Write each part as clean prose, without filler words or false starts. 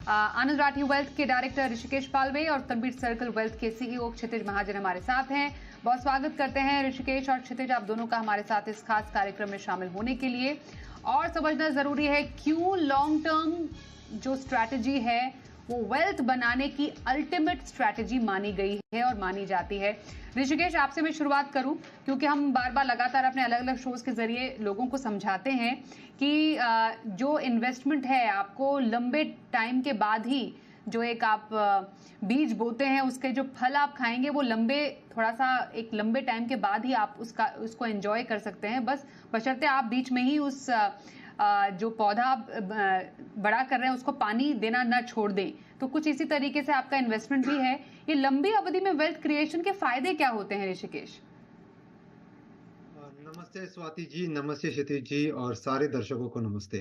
आनंद Rathi wealth के director Rishikesh Palve और Tanveer circle wealth के सीईओ क्षितिज महाजन हमारे साथ हैं। बहुत स्वागत करते हैं ऋषिकेश और क्षितिज, आप दोनों का हमारे साथ इस खास कार्यक्रम में शामिल होने के लिए। और समझना जरूरी है क्यों लॉन्ग टर्म जो स्ट्रैटेजी है वो वेल्थ बनाने की अल्टीमेट स्ट्रैटेजी मानी गई है और मानी जाती है। ऋषिकेश, आपसे मैं शुरुआत करूं क्योंकि हम बार बार लगातार अपने अलग अलग शोज के जरिए लोगों को समझाते हैं कि जो इन्वेस्टमेंट है आपको लंबे टाइम के बाद ही, जो एक आप बीज बोते हैं उसके जो फल आप खाएंगे वो थोड़ा सा एक लंबे टाइम के बाद ही आप उसको एंजॉय कर सकते हैं, बस बशर्ते आप बीच में ही उस जो पौधा बड़ा कर रहे हैं उसको पानी देना न छोड़ दें। तो कुछ इसी तरीके से आपका इन्वेस्टमेंट भी है। ये लंबी अवधि में वेल्थ क्रिएशन के फायदे क्या होते हैं ऋषिकेश? नमस्ते स्वाति जी, नमस्ते क्षितिज जी और सारे दर्शकों को नमस्ते।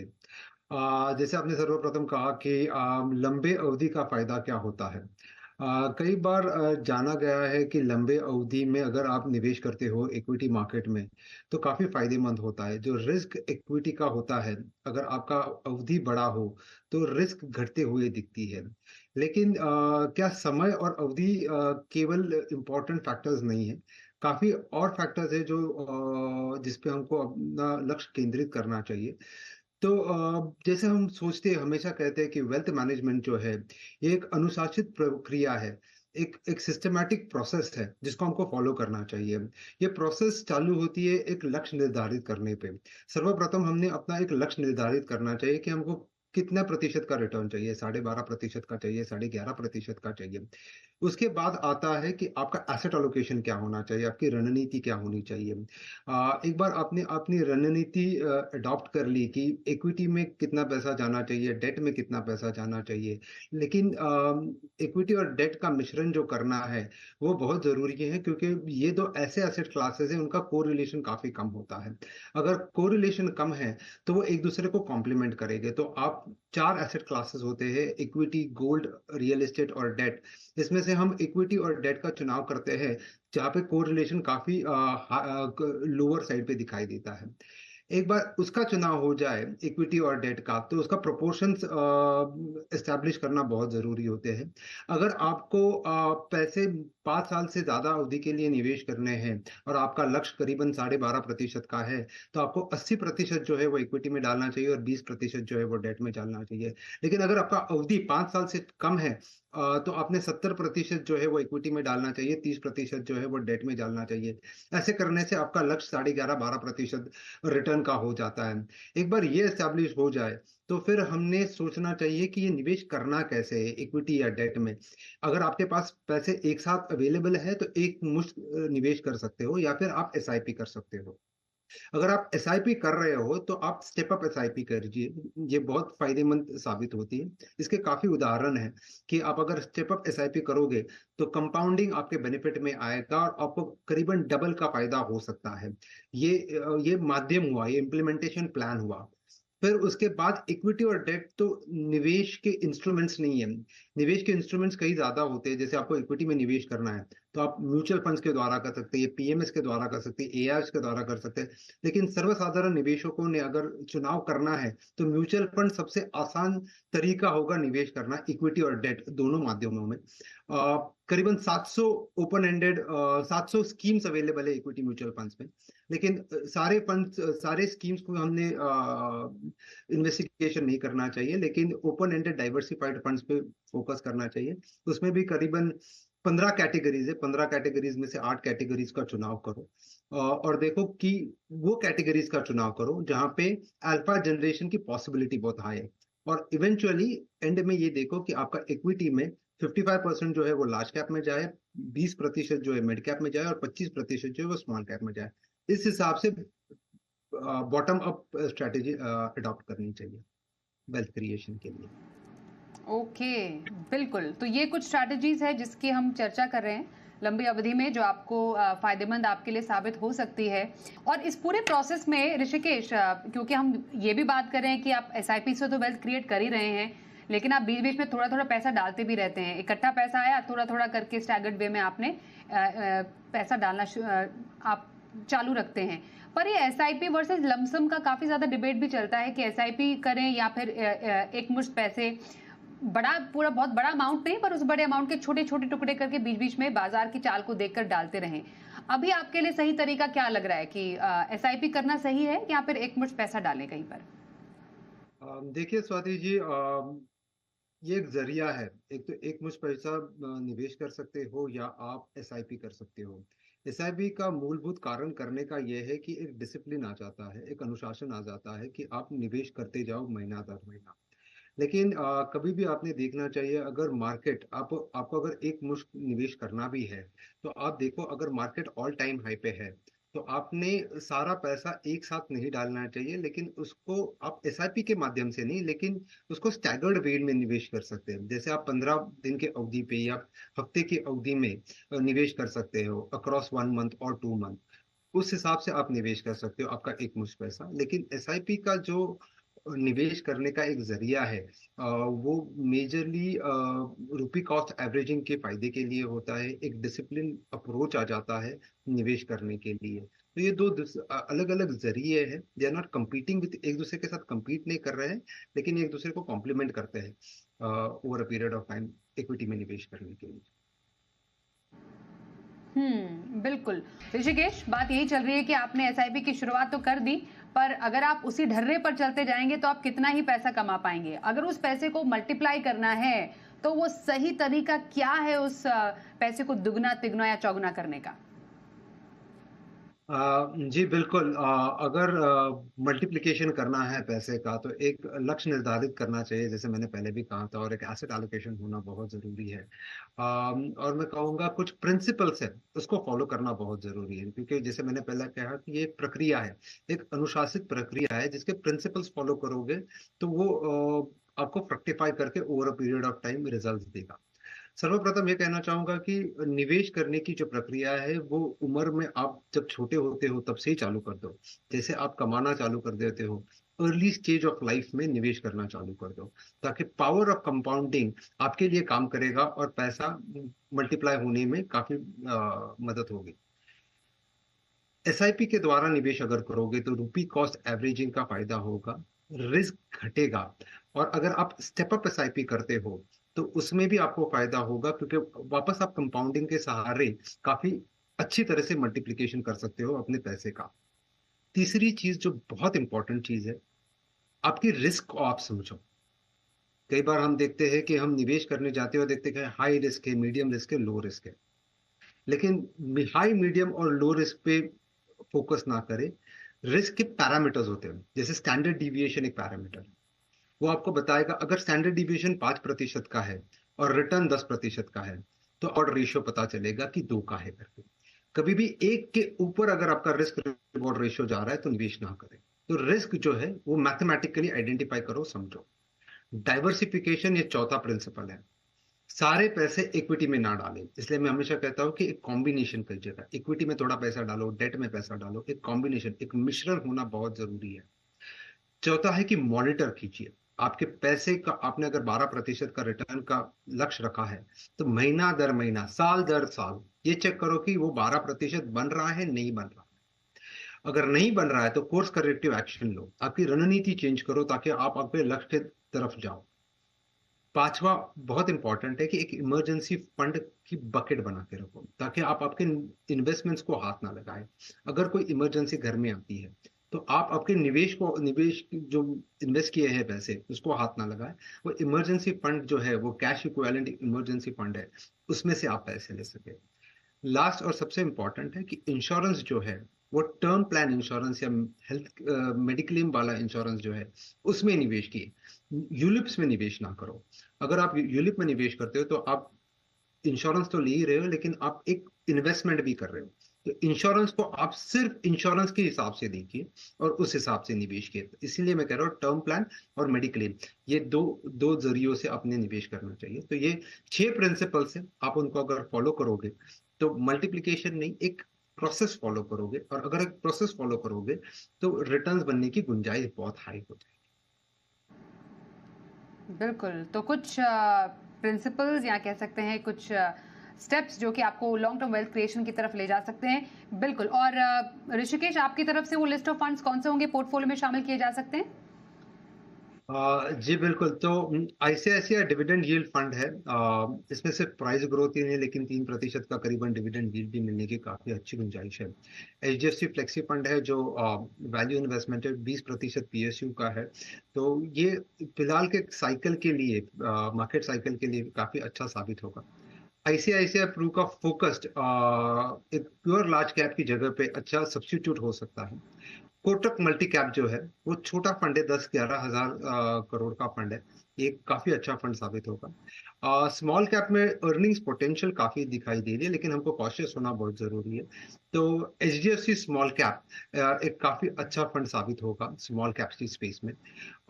जैसे आपने सर्वप्रथम कहा कि लंबे अवधि का फायदा क्या होता है। कई बार जाना गया है कि लंबे अवधि में अगर आप निवेश करते हो इक्विटी मार्केट में तो काफी फायदेमंद होता है। जो रिस्क इक्विटी का होता है, अगर आपका अवधि बड़ा हो तो रिस्क घटते हुए दिखती है। लेकिन क्या समय और अवधि केवल इम्पोर्टेंट फैक्टर्स नहीं है, काफी और फैक्टर्स है जो जिस पे हमको अपना लक्ष्य केंद्रित करना चाहिए। तो जैसे हम सोचते हैं, हमेशा कहते हैं कि वेल्थ मैनेजमेंट जो है ये एक अनुशासित प्रक्रिया है, एक सिस्टमैटिक प्रोसेस है जिसको हमको फॉलो करना चाहिए। ये प्रोसेस चालू होती है एक लक्ष्य निर्धारित करने पे। सर्वप्रथम हमने अपना एक लक्ष्य निर्धारित करना चाहिए कि हमको कितना प्रतिशत का रिटर्न चाहिए, 12.5% का चाहिए, 11.5% का चाहिए। उसके बाद आता है कि आपका एसेट एलोकेशन क्या होना चाहिए, आपकी रणनीति क्या होनी चाहिए। एक बार आपने अपनी रणनीति अडॉप्ट कर ली कि इक्विटी में कितना पैसा जाना चाहिए, डेट में कितना पैसा जाना चाहिए, लेकिन इक्विटी और डेट का मिश्रण जो करना है वो बहुत जरूरी है, क्योंकि ये दो ऐसे एसेट क्लासेस हैं उनका कोरिलेशन काफी कम होता है। अगर कोरिलेशन कम है तो वो एक दूसरे को कॉम्प्लीमेंट करेंगे। तो आप 4 एसेट क्लासेस होते हैं, इक्विटी, गोल्ड, रियल एस्टेट और डेट। इसमें से हम इक्विटी और डेट का चुनाव करते हैं जहाँ पे कोरिलेशन काफी लोअर साइड पे दिखाई देता है। एक बार उसका चुनाव हो जाए इक्विटी और डेट का, तो उसका प्रोपोर्शंस एस्टैब्लिश करना बहुत जरूरी होते हैं। अगर आपको पैसे 5 साल से ज्यादा अवधि के लिए निवेश करने हैं और आपका लक्ष्य करीबन 12.5% का है, तो आपको 80% जो है वो इक्विटी में डालना चाहिए और 20% जो है वो डेट में डालना चाहिए। लेकिन अगर आपका अवधि 5 साल से कम है तो आपने 70% जो है वो इक्विटी में डालना चाहिए, 30% जो है वो डेट में डालना चाहिए। ऐसे करने से आपका लक्ष्य 11.5-12% रिटर्न का हो जाता है। एक बार ये एस्टैब्लिश हो जाए तो फिर हमने सोचना चाहिए कि ये निवेश करना कैसे है, इक्विटी या डेट में। अगर आपके पास पैसे एक साथ अवेलेबल है तो एक मुश्त निवेश कर सकते हो, या फिर आप एसआईपी कर सकते हो। अगर आप एसआईपी कर रहे हो तो आप स्टेप अप एसआईपी करिए, ये बहुत फायदेमंद साबित होती है। इसके काफी उदाहरण हैं कि आप अगर स्टेप अप एसआईपी करोगे तो कंपाउंडिंग आपके बेनिफिट में आएगा और आपको करीबन डबल का फायदा हो सकता है। ये माध्यम हुआ, ये इम्प्लीमेंटेशन प्लान हुआ। फिर उसके बाद इक्विटी और डेट तो निवेश के इंस्ट्रूमेंट्स नहीं है। निवेश के इंस्ट्रूमेंट्स कई ज्यादा होते हैं। जैसे आपको इक्विटी में निवेश करना है तो आप म्यूचुअल फंड्स के द्वारा कर सकते हैं, पीएमएस के द्वारा कर सकते हैं, एआईएस के द्वारा कर सकते हैं। लेकिन सर्वसाधारण निवेशकों ने अगर चुनाव करना है तो म्यूचुअल फंड सबसे आसान तरीका होगा निवेश करना, इक्विटी और डेट दोनों माध्यमों में। करीबन 700 ओपन एंडेड 700 स्कीम्स अवेलेबल है इक्विटी म्यूचुअल फंड्स में। लेकिन सारे फंड्स, सारे स्कीम्स को हमने इन्वेस्टिगेशन नहीं करना चाहिए, लेकिन ओपन एंडेड डाइवर्सिफाइड फंड्स पे फोकस करना चाहिए। उसमें भी करीबन 15 कैटेगरीज है, 15 कैटेगरीज में से 8 कैटेगरीज का चुनाव करो। और देखो कि वो कैटेगरीज का चुनाव करो जहां पे अल्फा जनरेशन की पॉसिबिलिटी बहुत हाई है। और इवेंचुअली एंड में ये देखो कि आपका इक्विटी में 55% जो है वो लार्ज कैप में जाए, 20% जो है मिड कैप में जाए और 25% जो है वो स्मॉल कैप में जाए। इस हिसाब से बॉटम अप स्ट्रेटेजी अडॉप्ट करनी चाहिए वेल्थ क्रिएशन के लिए। ओके, बिल्कुल। तो ये कुछ स्ट्रैटेजीज है जिसकी हम चर्चा कर रहे हैं लंबी अवधि में, जो आपको फायदेमंद आपके लिए साबित हो सकती है। और इस पूरे प्रोसेस में ऋषिकेश, क्योंकि हम ये भी बात कर रहे हैं कि आप एसआईपी से तो वेल्थ क्रिएट कर ही रहे हैं, लेकिन आप बीच बीच में थोड़ा थोड़ा पैसा डालते भी रहते हैं। इकट्ठा पैसा आया, थोड़ा थोड़ा करके स्टैगर्ड वे में आपने पैसा डालना आप चालू रखते हैं। पर ये एसआईपी वर्सेस लमसम का काफी ज्यादा डिबेट भी चलता है कि एसआईपी करें या फिर एक मुश्त पैसे। बड़ा पूरा बहुत बड़ा अमाउंट नहीं, पर उस बड़े अमाउंट के छोटे-छोटे टुकड़े करके बीच-बीच में बाजार की चाल को देखकर डालते रहें। अभी आपके लिए सही तरीका क्या लग रहा है कि एसआईपी करना सही है या फिर एकमुश्त पैसा डालें कहीं पर? देखिए स्वाति जी, ये एक ज़रिया है। एक तो एकमुश्त पैसा निवेश कर सकते हो या आप एसआईपी कर सकते हो। एसआईपी का मूलभूत कारण करने का ये है कि एक डिसिप्लिन आ जाता है, एक अनुशासन आ जाता है कि आप निवेश करते जाओ महीना दर महीना। लेकिन कभी भी आपने देखना चाहिए, अगर मार्केट आपको अगर एक मुश्त निवेश करना भी है, तो आप देखो अगर मार्केट ऑल टाइम हाई पे है, तो आपने सारा पैसा एक साथ नहीं डालना चाहिए, लेकिन उसको आप एसआईपी के माध्यम से नहीं, लेकिन उसको स्टैगर्ड वे में निवेश कर सकते हैं। जैसे आप 15 दिन के अवधि पे या हफ्ते की अवधि में निवेश कर सकते हो, अक्रॉस 1 मंथ और 2 मंथ। उस हिसाब से आप निवेश कर सकते हो आपका एक मुश्त पैसा। लेकिन एसआईपी का जो निवेश करने का एक जरिया है, वो मेजरली रुपी कॉस्ट एवरेजिंग के फायदे के लिए होता है। एक डिसिप्लिन अप्रोच आ जाता है निवेश करने के लिए। तो ये दो अलग अलग जरिए हैं। They are not competing with, एक दूसरे के साथ कम्पीट नहीं कर रहे हैं, लेकिन एक दूसरे को कॉम्प्लीमेंट करते हैं over a period of time equity में निवेश करने के लिए। बिल्कुल। ऋषिकेश, बात यही चल रही है कि आपने एसआईपी की शुरुआत तो कर दी, पर अगर आप उसी ढर्रे पर चलते जाएँगे तो आप कितना ही पैसा कमा पाएँगे। अगर उस पैसे को मल्टीप्लाई करना है, तो वो सही तरीका क्या है उस पैसे को दुगना, तिगुना या चौगुना करने का? जी बिल्कुल। अगर मल्टीप्लिकेशन करना है पैसे का, तो एक लक्ष्य निर्धारित करना चाहिए, जैसे मैंने पहले भी कहा था, और एक एसेट एलोकेशन होना बहुत ज़रूरी है। और मैं कहूँगा कुछ प्रिंसिपल्स है, उसको फॉलो करना बहुत ज़रूरी है, क्योंकि जैसे मैंने पहले कहा कि ये एक प्रक्रिया है, एक अनुशासित प्रक्रिया है, जिसके प्रिंसिपल्स फॉलो करोगे तो वो आपको फ्रक्टिफाई करके over a period of time result देगा। सर्वप्रथम ये कहना चाहूँगा कि निवेश करने की जो प्रक्रिया है, वो उम्र में आप जब छोटे होते हो तब से ही चालू कर दो। जैसे आप कमाना चालू कर देते हो, अर्ली स्टेज ऑफ लाइफ में निवेश करना चालू कर दो, ताकि पावर ऑफ कंपाउंडिंग आपके लिए काम करेगा और पैसा मल्टीप्लाई होने में काफ़ी मदद होगी। एसआईपी के द्वारा निवेश अगर करोगे तो रुपी कॉस्ट एवरेजिंग का फायदा होगा, रिस्क घटेगा। और अगर आप स्टेप अप एसआईपी करते हो, तो उसमें भी आपको फायदा होगा, क्योंकि वापस आप कंपाउंडिंग के सहारे काफी अच्छी तरह से मल्टीप्लिकेशन कर सकते हो अपने पैसे का। तीसरी चीज जो बहुत इंपॉर्टेंट चीज है, आपकी रिस्क को आप समझो। कई बार हम देखते हैं कि हम निवेश करने जाते हो, देखते हैं हाई रिस्क है, मीडियम रिस्क है, लो रिस्क है। लेकिन हाई, मीडियम और लो रिस्क पे फोकस ना करें। रिस्क के पैरामीटर्स होते हैं, जैसे स्टैंडर्ड डिविएशन एक पैरामीटर है। वो आपको बताएगा, अगर स्टैंडर्ड डिविएशन 5% का है और रिटर्न 10% का है, तो ऑड रेशियो पता चलेगा कि 2 का है करके। कभी भी एक के ऊपर अगर आपका रिस्क रिवॉर्ड रेशियो जा रहा है तो निवेश ना करें। तो रिस्क जो है वो मैथमेटिकली आइडेंटिफाई करो, समझो। डाइवर्सिफिकेशन ये चौथा प्रिंसिपल है। सारे पैसे इक्विटी में ना डालें, इसलिए मैं हमेशा कहता हूं कि एक कॉम्बिनेशन कीजिएगा। इक्विटी में थोड़ा पैसा डालो, डेट में पैसा डालो, एक कॉम्बिनेशन, एक मिश्रण होना बहुत जरूरी है। चौथा है कि मॉनिटर कीजिए आपके पैसे का। आपने अगर 12% का रिटर्न का लक्ष्य रखा है, तो महीना दर महीना, साल दर साल ये चेक करो कि वो 12% बन रहा है, नहीं बन रहा। अगर नहीं बन रहा है तो कोर्स करेक्टिव एक्शन लो, आपकी रणनीति चेंज करो, ताकि आप अपने लक्ष्य की तरफ जाओ। पांचवा बहुत इंपॉर्टेंट है कि एक इमरजेंसी फंड की बकेट बना के रखो, ताकि आप आपके इन्वेस्टमेंट्स को हाथ ना लगाए। अगर कोई इमरजेंसी घर में आती है, तो आप आपके निवेश जो इन्वेस्ट किए हैं पैसे, उसको हाथ ना लगाए। वो इमरजेंसी फंड जो है, वो कैश इक्विवेलेंट इमरजेंसी फंड है, उसमें से आप पैसे ले सके। लास्ट और सबसे इंपॉर्टेंट है कि इंश्योरेंस जो है, वो टर्म प्लान इंश्योरेंस या हेल्थ मेडिक्लेम वाला इंश्योरेंस जो है, उसमें निवेश किए, यूलिप्स में निवेश ना करो। अगर आप यूलिप में निवेश करते हो, तो आप इंश्योरेंस तो ले ही रहे हो, लेकिन आप एक इन्वेस्टमेंट भी कर रहे हो। तो इंश्योरेंस को आप सिर्फ इंश्योरेंस के हिसाब से देखिए और उस हिसाब से निवेश किए। इसीलिए मैं कह रहा हूँ टर्म प्लान और मेडिक्लेम, ये दो दो जरियों से अपने निवेश करना चाहिए। तो ये 6 प्रिंसिपल्स हैं, आप उनको अगर फॉलो करोगे तो मल्टीप्लिकेशन नहीं, एक प्रोसेस फॉलो करोगे, और अगर एक प्रोसेस फॉलो करोगे तो रिटर्न्स बनने की गुंजाइश बहुत हाई हो जाएगी। बिल्कुल, तो कुछ प्रिंसिपल्स या कह सकते हैं कुछ स्टेप्स जो कि आपको लॉन्ग टर्म वेल्थ क्रिएशन की तरफ ले जा सकते हैं। बिल्कुल। और ऋषिकेश, आपकी तरफ से वो लिस्ट ऑफ फंड्स कौन से होंगे पोर्टफोलियो में शामिल किए जा सकते हैं? जी बिल्कुल, तो आईसीआईसीआई डिविडेंड यील्ड फंड है। इसमें सिर्फ प्राइस ग्रोथ ही नहीं, लेकिन 3% का करीबन डिविडेंड यील्ड भी मिलने की काफ़ी अच्छी गुंजाइश है। एचडीएफसी फ्लेक्सी फंड है जो वैल्यू इन्वेस्टमेंट है, 20% पीएसयू का है। तो ये फिलहाल के साइकिल के लिए, मार्केट साइकिल के लिए काफ़ी अच्छा साबित होगा। आईसीआईसीआई प्रू का फोकस्ड एक प्योर लार्ज कैप की जगह पे अच्छा सब्स्टिट्यूट हो सकता है। कोटक मल्टी कैप जो है वो छोटा फंड है, 10-11 हजार करोड़ का फंड है। ये काफी अच्छा फंड साबित होगा। स्मॉल कैप में अर्निंग्स पोटेंशियल काफी दिखाई दे रही है, लेकिन हमको कॉशियस होना बहुत जरूरी है। तो एचडीएफसी स्मॉल कैप एक काफी अच्छा फंड साबित होगा स्मॉल कैप की स्पेस में।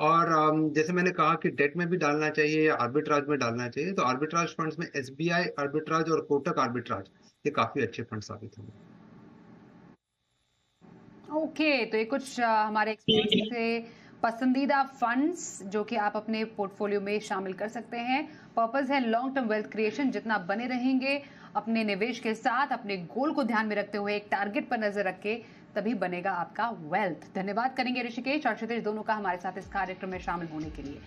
और जैसे मैंने कहा कि डेट में भी डालना चाहिए या आर्बिट्राज में डालना चाहिए, तो आर्बिट्राज फंड्स में एसबीआई आर्बिट्राज और कोटक आर्बिट्राज ये काफी अच्छे फंड साबित होंगे। ओके, तो ये कुछ हमारे एक्सपर्ट्स से पसंदीदा फंड्स जो कि आप अपने पोर्टफोलियो में शामिल कर सकते हैं। पर्पस है लॉन्ग टर्म वेल्थ क्रिएशन। जितना आप बने रहेंगे अपने निवेश के साथ, अपने गोल को ध्यान में रखते हुए, एक टारगेट पर नजर रख के, तभी बनेगा आपका वेल्थ। धन्यवाद करेंगे ऋषिकेश और क्षितिज दोनों का हमारे साथ इस कार्यक्रम में शामिल होने के लिए।